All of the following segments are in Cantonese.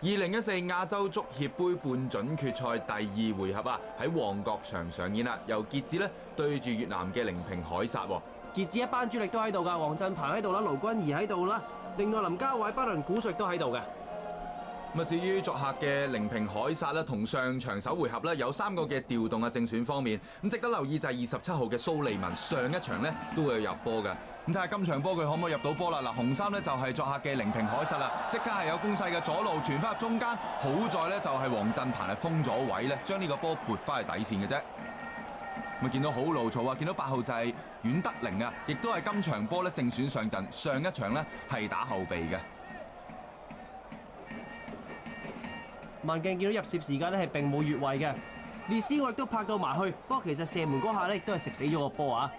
2014亞洲足協杯半準決賽第2回合啊，喺旺角場上演啦，由傑志咧對住越南嘅凌平海殺。傑志一班主力都喺度㗎，黃振鵬喺度啦，盧君怡喺度啦，另外林家偉、巴倫古瑞都喺度嘅。咁啊，至於作客嘅凌平海殺咧，同上場首回合咧有3個嘅調動啊，正選方面咁值得留意就係27號嘅蘇利文，上一場咧都會有入波嘅。咁睇下今場波佢可唔可以入到波啦？嗱，紅衫咧就係作客嘅凌平海殺啦，即刻係有攻勢嘅左路傳翻入中間，好在咧就係黃振鵬係封咗位咧，將呢個波撥翻去底線嘅啫。咁見到好怒嘈啊！見到8號就係阮德寧啊，亦都係今場波咧正選上陣，上一場咧係打後備嘅。慢鏡見到入攝時間咧係並冇越位嘅，列斯我亦都拍到埋去，不過其實射門嗰下咧亦都係食死咗個波啊！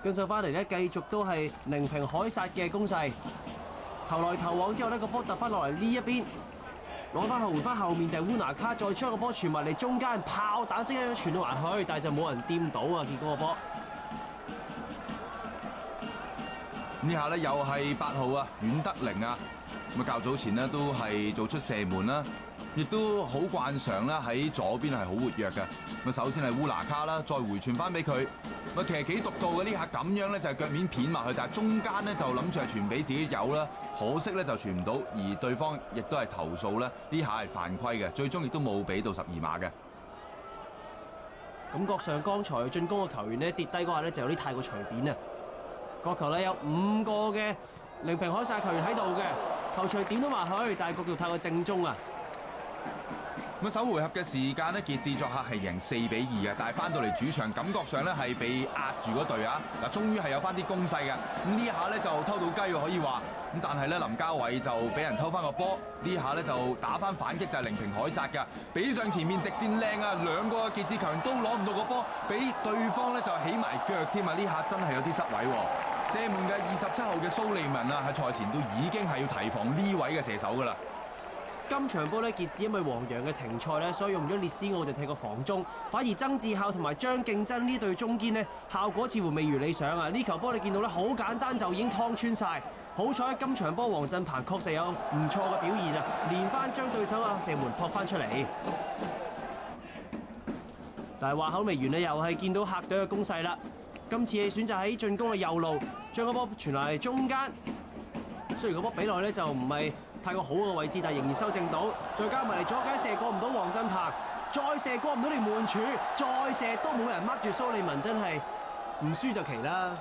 跟上翻嚟咧，繼續都係凌平海殺嘅攻勢，投來投往之後呢個波突翻落嚟呢一邊，攞翻後回翻後面就係烏拿卡，再將個波傳埋嚟中間，炮彈式咁樣傳到埋去，但係就冇人掂到啊！結果個波。呢下咧又係8號啊，阮德寧啊，咁啊較早前呢都係做出射門啦，亦都好慣常啦喺左邊係好活躍嘅。咁首先係烏拿卡啦，再回傳翻俾佢，咁其實幾獨到嘅呢下咁樣咧就係腳面片埋去，但係中間咧就諗住係傳俾自己有啦，可惜咧就傳唔到，而對方亦都係投訴咧呢下係犯規嘅，最終亦都冇俾到12碼嘅。感覺上剛才進攻嘅球員咧跌低嗰下咧就有啲太過隨便啊！角球咧有5個嘅凌平海殺球員喺度嘅，頭槌點都埋去，但係角球太過正宗啊！咁首回合嘅時間咧，傑志作客係贏4-2嘅，但係翻到嚟主場感覺上咧係被壓住嗰隊啊！嗱，終於係有翻啲攻勢嘅，咁呢下咧就偷到雞喎可以話，咁但係咧林家偉就俾人偷翻個波，呢下咧就打翻反擊就係凌平海殺嘅，比上前面直線靚啊，2個傑志球員都攞唔到個波，俾對方咧就起埋腳添啊！呢下真係有啲失位喎。射門嘅27號嘅蘇利文啊，喺賽前都已經係要提防呢位嘅射手噶啦。今場波咧，傑志因為黃洋嘅停賽咧，所以用咗列斯奧就踢個防中，反而曾志孝同埋張敬真呢對中堅呢，效果似乎未如理想啊！呢球波你見到咧，好簡單就已經劏穿晒。好彩今場波黃振鵬確實有唔錯嘅表現啊，連番將對手嘅射門撲翻出嚟。但係話口未完咧，又係見到客隊嘅攻勢啦。今次係選擇喺進攻嘅右路，將個波傳嚟中間。雖然個波比落咧就唔係太過好嘅位置，但係仍然修正到。再加埋嚟左腳射過唔到黃振鵬，再射過唔到條門柱，再射都冇人掹住蘇利文，真係唔輸就奇啦。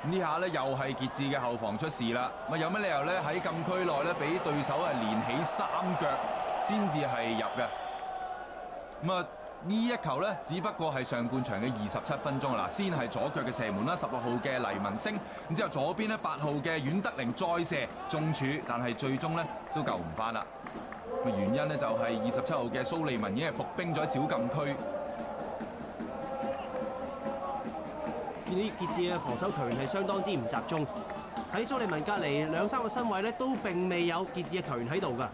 呢下咧又係傑志嘅後防出事啦。咁有咩理由咧喺禁區內咧俾對手係連起3腳先至係入嘅？咁啊〜呢一球咧，只不過係上半場嘅27分鐘啦。先係左腳嘅射門啦，16號嘅黎文星，然之後左邊咧8號嘅阮德寧再射中柱，但係最終咧都救唔翻啦。原因咧就係27號嘅蘇利文已經係伏兵咗小禁區。見到傑志嘅防守球員係相當之唔集中，喺蘇利文隔離2-3個身位咧都並未有傑志嘅球員喺度㗎。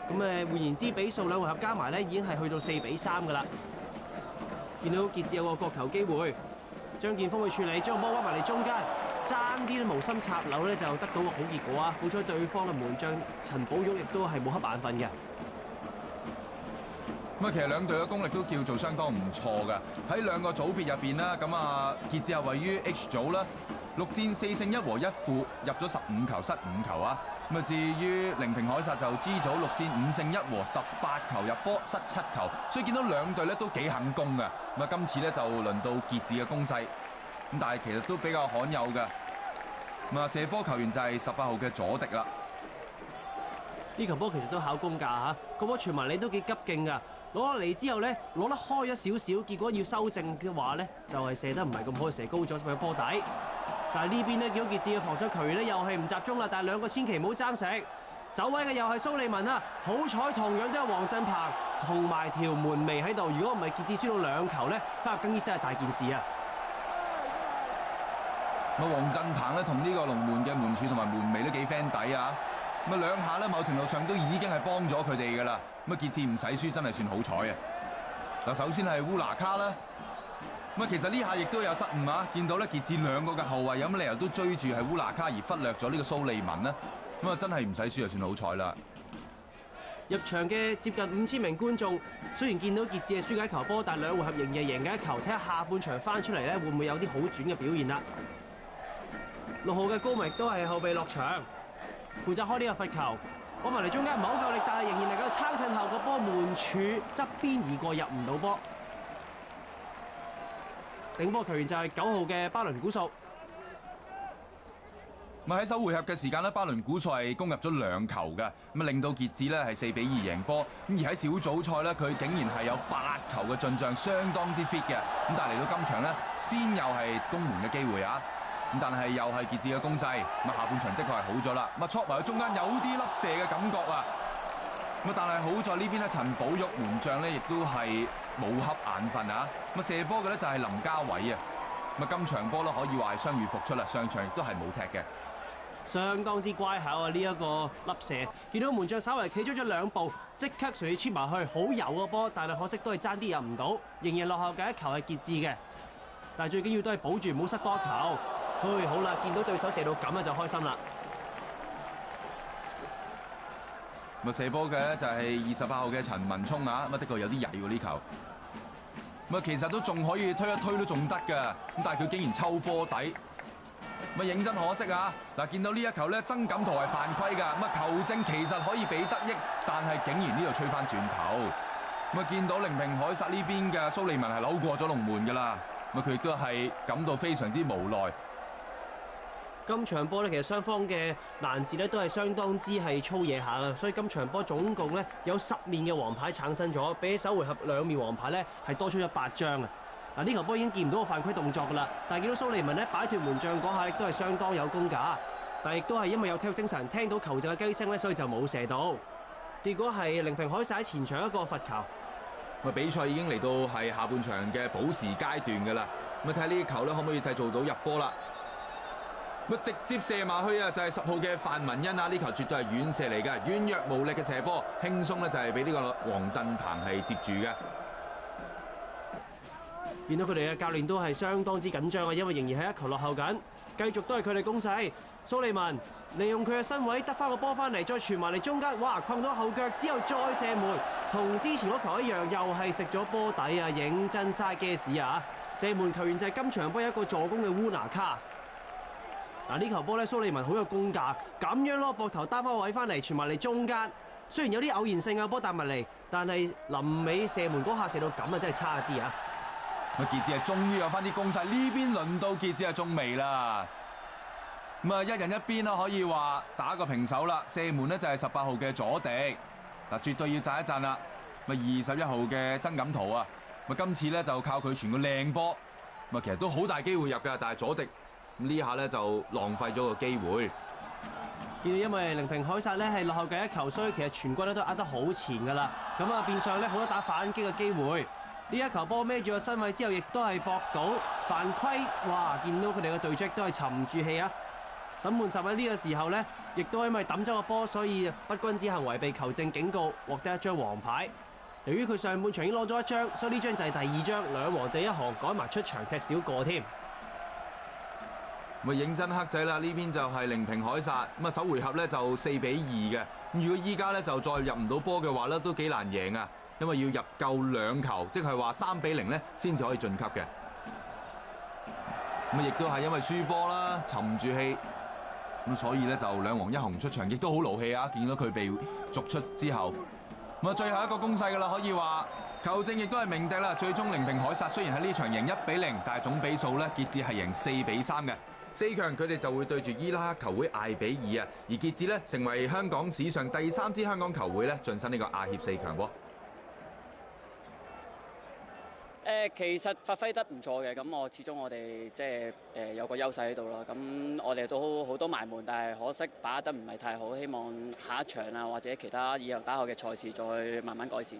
咁換言之，比數2回合加埋咧，已經係去到4-3㗎啦。見到傑志有個角球機會，張建峰去處理，將個波屈埋嚟中間，爭啲咧無心插柳咧，就得到個好結果啊！好彩對方嘅門將陳寶玉亦都係冇瞌眼瞓嘅。咁啊，其實兩隊嘅功力都叫做相當唔錯㗎。喺2個組別入邊啦，咁啊傑志係位於 H 組啦，6戰4勝1和1負，入咗15球，失5球啊。咁啊，至於凌平海殺就 G 組6戰5勝1和18球，入波失7球，所以見到兩隊咧都幾肯攻㗎。咁啊，今次咧就輪到傑志嘅攻勢，咁但係其實都比較罕有㗎。咁啊，射波球員就係18號嘅佐迪啦。呢球波其實都考功架嚇，個波傳埋你都幾急勁㗎。攞落嚟之後咧，攞得開咗少少，結果要修正嘅話咧，就係射得唔係咁好，射高咗入波底。但係呢邊咧，見到傑志嘅防守球員咧又係唔集中啦。但係2個千祈唔好爭食，走位嘅又係蘇利文啊！好彩同樣都係黃振鵬同埋條門楣喺度。如果唔係傑志輸到2球咧，翻入更衣室係大件事啊！咁啊，黃振鵬咧同呢個龍門嘅門柱同埋門楣都幾 friend 底啊！咁啊2下咧，某程度上都已經係幫咗佢哋㗎啦。咁啊傑志唔使輸真係算好彩啊！嗱，首先係烏拿卡啦。咁其實呢下亦都有失誤啊！見到咧傑志兩個嘅後衞有乜理由都追住係烏拿卡而忽略咗呢個蘇利文呢？咁啊真係唔使輸就算好彩啦！入場嘅接近5000名觀眾，雖然見到傑志係輸緊一球波，但兩回合仍然係贏緊一球。睇下下半場翻出嚟咧，會唔會有啲好轉嘅表現啦？6號嘅高明都係後備落場，負責開呢個罰球。波埋嚟中間唔係好夠力，但係仍然能夠撐趁後個波門柱側邊而過，入唔到波。頂波球員就係9號嘅巴倫古素。咁喺首回合嘅時間咧，巴倫古素係攻入咗2球嘅，咁啊令到傑志咧係4-2贏波。咁而喺小組賽咧，佢竟然係有8球嘅進帳，相當之 fit 嘅。咁但係嚟到今場咧，先又係攻門嘅機會啊！咁但係又係傑志嘅攻勢，咁啊下半場的確係好咗啦。咁啊戳埋去中間有啲粒射嘅感覺啊！咁但係好在呢邊咧，陳寶玉門將咧亦都係冇瞌眼瞓啊！咁啊射波嘅咧就係林家偉啊！咁啊今場波咧可以話係傷愈復出啦，上場亦都係冇踢嘅。相當之乖巧啊！呢一個粒射，見到門將稍為企咗2步，即刻隨意穿埋去，好油個波，但係可惜都係爭啲入唔到，仍然落後嘅一球係傑志嘅。但係最緊要都係保住唔好失多球。好啦，見到對手射到咁啊就開心啦。咁啊射波嘅就係28號嘅陳文聰啊，咁的確有啲曳喎呢球。咁啊其實都仲可以推一推都仲得㗎，咁但係佢竟然抽波底。咁啊認真可惜啊！嗱，見到呢一球咧，曾錦圖係犯規㗎。咁啊球證其實可以俾得益，但係竟然呢度吹翻轉頭。咁啊見到寧平凱撒呢邊嘅蘇利文係扭過咗龍門㗎啦。咁啊佢亦都係感到非常之無奈。今場波咧，其實雙方嘅攔截咧都係相當之係粗野下嘅，所以今場波總共咧有10面嘅黃牌產生咗，比起首回合2面黃牌咧係多出咗8張啊！嗱，呢球波已經見唔到個犯規動作㗎啦，但係見到蘇利文咧擺脫門將嗰下亦都係相當有功架，但係亦都係因為有體育精神，聽到球證嘅雞聲咧，所以就冇射到。結果係寧平凱撒喺前場一個罰球。咁比賽已經嚟到係下半場嘅補時階段㗎啦，咁睇下呢球咧可唔可以製造到入波啦？咁直接射埋去啊！就係10號嘅范文恩啊！呢球絕對係遠射嚟嘅，軟弱無力嘅射波，輕鬆咧就係俾呢個黃振鵬係接住嘅。見到佢哋嘅教練都係相當之緊張啊，因為仍然係1球落後緊，繼續都係佢哋攻勢。蘇利文利用佢嘅身位得翻個波翻嚟，再傳埋嚟中間，哇！困到後腳之後再射門，同之前嗰球一樣，又係食咗波底啊！認真嘥嘅士啊！射門球員就係今場波有一個助攻嘅烏拿卡。嗱，呢球波咧，蘇利文好有功架，咁樣咯，膊頭單翻位翻嚟，傳埋嚟中間。雖然有啲偶然性啊，波彈埋嚟，但係臨尾射門嗰下射到咁啊，真係差一啲啊！咁傑志係終於有翻啲攻勢，呢邊輪到傑志係仲未啦。咁啊，一人一邊啦，可以話打個平手啦。射門呢就係18號嘅佐迪，嗱絕對要讚一讚啦。咁啊21號嘅曾錦圖啊，咁今次咧就靠佢傳個靚波，咁啊其實都好大機會入㗎，但係佐迪。咁呢下咧就浪費咗個機會。見到因為寧平凱撒咧係落後嘅1球，所以其實全軍咧都壓得好前㗎啦。咁啊變相咧好多打反擊嘅機會。呢一球波孭住個身位之後，亦都係搏到犯規。哇！見到佢哋嘅隊長都係沉住氣啊！審判喺呢個時候咧，亦都因為抌走個波，所以不君子行為被球證警告，獲得1張黃牌。由於佢上半場已經攞咗1張，所以呢張就係第2張，2黃就1紅，改埋出場踢少個添。咪認真黑仔啦！呢邊就係寧平凱撒，咁啊首回合咧就4-2嘅。咁如果依家咧就再入唔到波嘅話咧，都幾難贏啊！因為要入夠2球，即係話3-0咧先至可以晉級嘅。咁啊亦都係因為輸波啦，沉住氣，咁所以咧就2黃1紅出場，亦都好勞氣啊！見到佢被逐出之後，咁啊最後一個攻勢㗎啦，可以話球證亦都係明敵啦。最終寧平凱撒雖然喺呢場贏1-0，但係總比數咧傑志係贏4-3嘅。4強佢哋就會對住伊拉克球會艾比爾啊，而傑志咧成為香港史上第3支香港球會咧晉身呢個亞協4強喎。其實發揮得唔錯嘅，咁始終我哋即係有個優勢喺度啦。咁我哋都好多埋門，但係可惜把握得唔係太好。希望下一場啊或者其他以後打後嘅賽事再慢慢改善。